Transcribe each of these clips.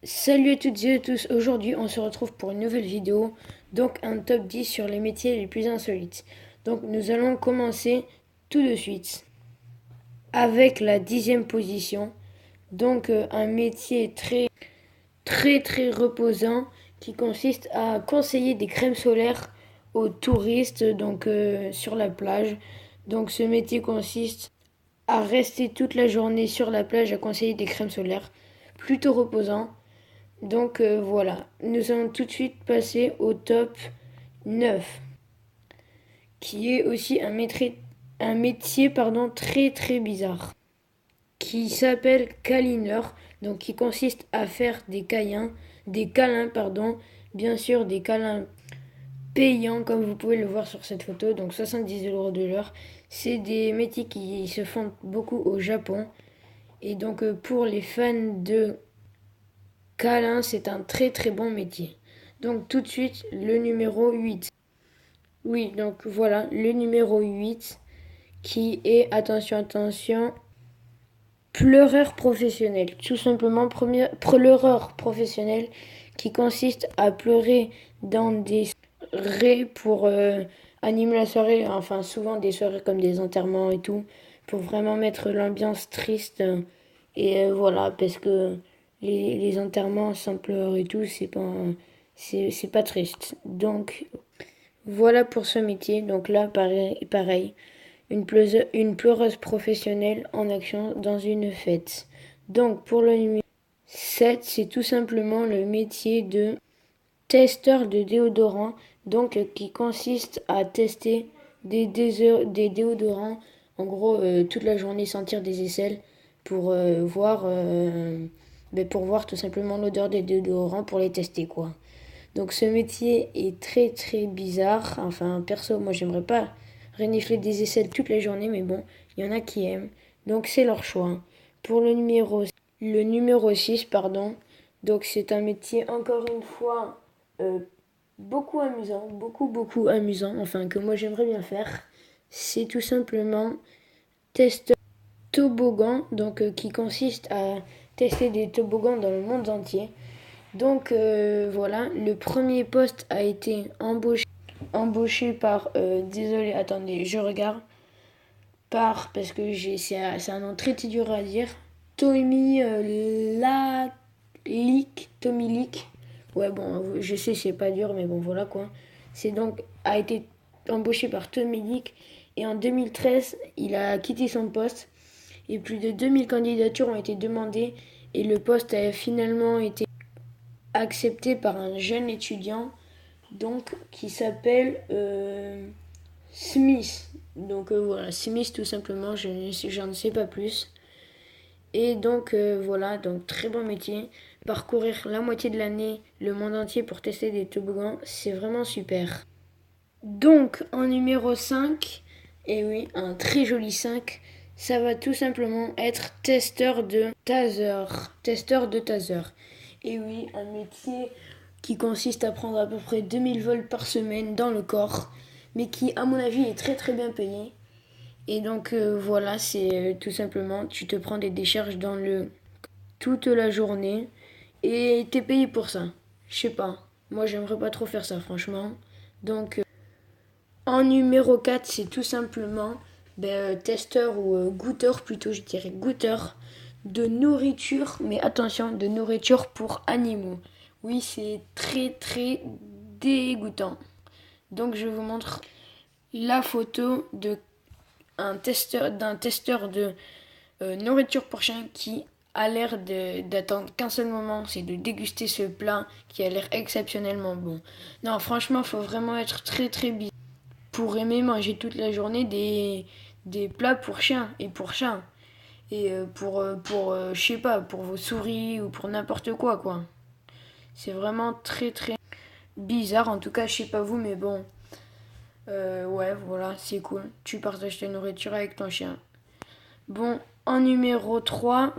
Salut à toutes et à tous, aujourd'hui on se retrouve pour une nouvelle vidéo, donc un top 10 sur les métiers les plus insolites. Donc nous allons commencer tout de suite avec la 10e position, donc un métier très reposant qui consiste à conseiller des crèmes solaires aux touristes sur la plage. Donc ce métier consiste à rester toute la journée sur la plage à conseiller des crèmes solaires, plutôt reposant. Voilà, nous allons tout de suite passer au top 9, qui est aussi un métier très bizarre, qui s'appelle câlineur, donc qui consiste à faire des câlins, bien sûr des câlins payants comme vous pouvez le voir sur cette photo, donc 70 € de l'heure. C'est des métiers qui se font beaucoup au Japon. Et pour les fans de câlin, c'est un très bon métier. Donc tout de suite, le numéro 8. Oui, donc voilà, le numéro 8 qui est, attention, pleureur professionnel. Tout simplement, pleureur professionnel qui consiste à pleurer dans des soirées pour animer la soirée, enfin souvent des soirées comme des enterrements et tout, pour vraiment mettre l'ambiance triste. Voilà, parce que les enterrements sans pleurs et tout, c'est pas triste. Donc voilà pour ce métier. Donc là, pareil, une pleureuse professionnelle en action dans une fête. Donc pour le numéro 7, c'est tout simplement le métier de testeur de déodorant, qui consiste à tester des déodorants, en gros toute la journée sentir des aisselles pour pour voir tout simplement l'odeur des déodorants pour les tester quoi. Donc ce métier est très bizarre. Enfin perso moi j'aimerais pas renifler des aisselles toute la journée, mais bon il y en a qui aiment. Donc c'est leur choix. Pour le numéro 6 pardon. Donc c'est un métier encore une fois euh, beaucoup amusant, beaucoup amusant, enfin que moi j'aimerais bien faire. C'est tout simplement test toboggan, qui consiste à tester des toboggans dans le monde entier. Voilà, le premier poste a été embauché par, désolé, attendez, je regarde, parce que c'est un nom très dur à dire, Tommy Leak. Ouais, bon, je sais, c'est pas dur, mais bon, voilà quoi. A été embauché par Tommy Leak et en 2013, il a quitté son poste et plus de 2000 candidatures ont été demandées et le poste a finalement été accepté par un jeune étudiant qui s'appelle Smith. Voilà, Smith tout simplement, j'en ne sais pas plus. Voilà, donc très bon métier. Parcourir la moitié de l'année, le monde entier pour tester des toboggans, c'est vraiment super. Donc en numéro 5, et oui, un très joli 5, ça va tout simplement être testeur de taser. Testeur de taser. Et oui, un métier qui consiste à prendre à peu près 2000 vols par semaine dans le corps, mais qui à mon avis est très bien payé. Voilà, c'est tout simplement, tu te prends des décharges dans le toute la journée et t'es payé pour ça. Je sais pas, moi j'aimerais pas trop faire ça franchement. Donc euh, En numéro 4 c'est tout simplement testeur ou goûteur plutôt, je dirais goûteur de nourriture, mais attention, de nourriture pour animaux. Oui, c'est très dégoûtant. Donc je vous montre la photo d'un testeur de nourriture pour chien qui a l'air d'attendre qu'un seul moment, c'est de déguster ce plat qui a l'air exceptionnellement bon. Non, franchement, il faut vraiment être très bizarre pour aimer manger toute la journée des plats pour chiens et pour chats. Et je sais pas, pour vos souris ou pour n'importe quoi. C'est vraiment très bizarre, en tout cas, je sais pas vous, mais bon. Ouais, voilà, c'est cool. Tu partages ta nourriture avec ton chien. Bon, en numéro 3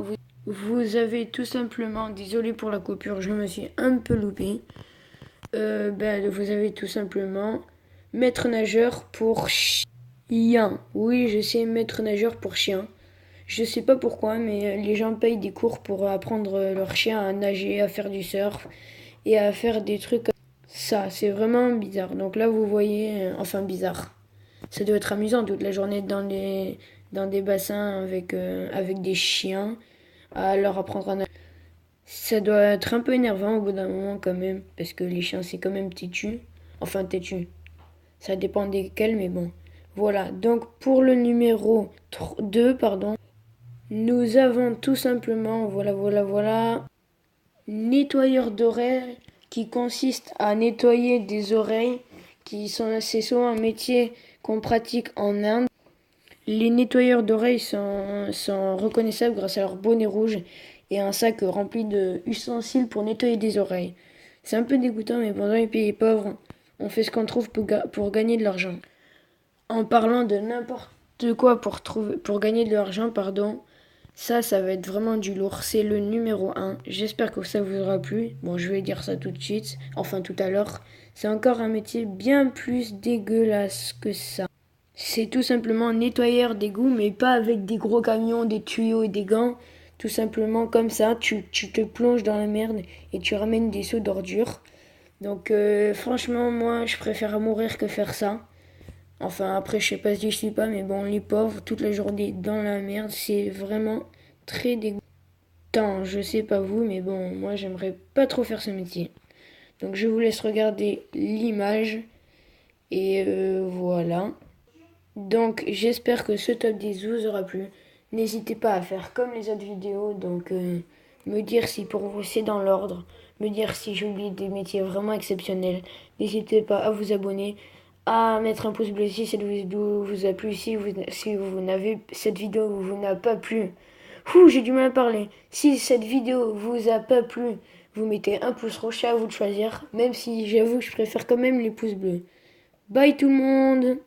vous avez tout simplement, désolé pour la coupure, je me suis un peu loupé. Vous avez tout simplement maître nageur pour chien. Oui, je sais, maître nageur pour chien. Je sais pas pourquoi, mais les gens payent des cours pour apprendre leur chien à nager, à faire du surf et à faire des trucs comme ça. C'est vraiment bizarre. Donc là, vous voyez, enfin bizarre. Ça doit être amusant toute la journée dans des bassins avec des chiens à leur apprendre à nager. Ça doit être un peu énervant au bout d'un moment quand même, parce que les chiens c'est quand même têtu. Enfin têtu. Ça dépend desquels, mais bon. Voilà, donc pour le numéro 2, pardon, nous avons tout simplement, voilà, nettoyeur d'oreilles qui consiste à nettoyer des oreilles, c'est souvent un métier qu'on pratique en Inde. Les nettoyeurs d'oreilles sont reconnaissables grâce à leur bonnet rouge et un sac rempli d'ustensiles pour nettoyer des oreilles. C'est un peu dégoûtant, mais pendant les pays pauvres, on fait ce qu'on trouve pour gagner de l'argent. En parlant de n'importe quoi pour gagner de l'argent, pardon, ça va être vraiment du lourd. C'est le numéro 1. J'espère que ça vous aura plu. Bon, je vais dire ça tout de suite, enfin tout à l'heure. C'est encore un métier bien plus dégueulasse que ça. C'est tout simplement nettoyeur d'égout, mais pas avec des gros camions, des tuyaux et des gants. Tout simplement comme ça, tu te plonges dans la merde et tu ramènes des seaux d'ordures. Donc franchement, moi, je préfère mourir que faire ça. Enfin, après, je sais pas si je suis pas, mais bon, les pauvres, toute la journée dans la merde, c'est vraiment très dégoûtant. Je sais pas vous, mais bon, moi, j'aimerais pas trop faire ce métier. Donc, je vous laisse regarder l'image. Et voilà. Donc, j'espère que ce top 10 vous aura plu. N'hésitez pas à faire comme les autres vidéos. Donc, me dire si pour vous c'est dans l'ordre. Me dire si j'oublie des métiers vraiment exceptionnels. N'hésitez pas à vous abonner, à mettre un pouce bleu si cette vidéo vous a plu. Si vous n'avez cette vidéo vous n'a pas plu. J'ai du mal à parler. Si cette vidéo vous a pas plu, vous mettez un pouce rouge, c'est à vous de choisir. Même si j'avoue que je préfère quand même les pouces bleus. Bye tout le monde!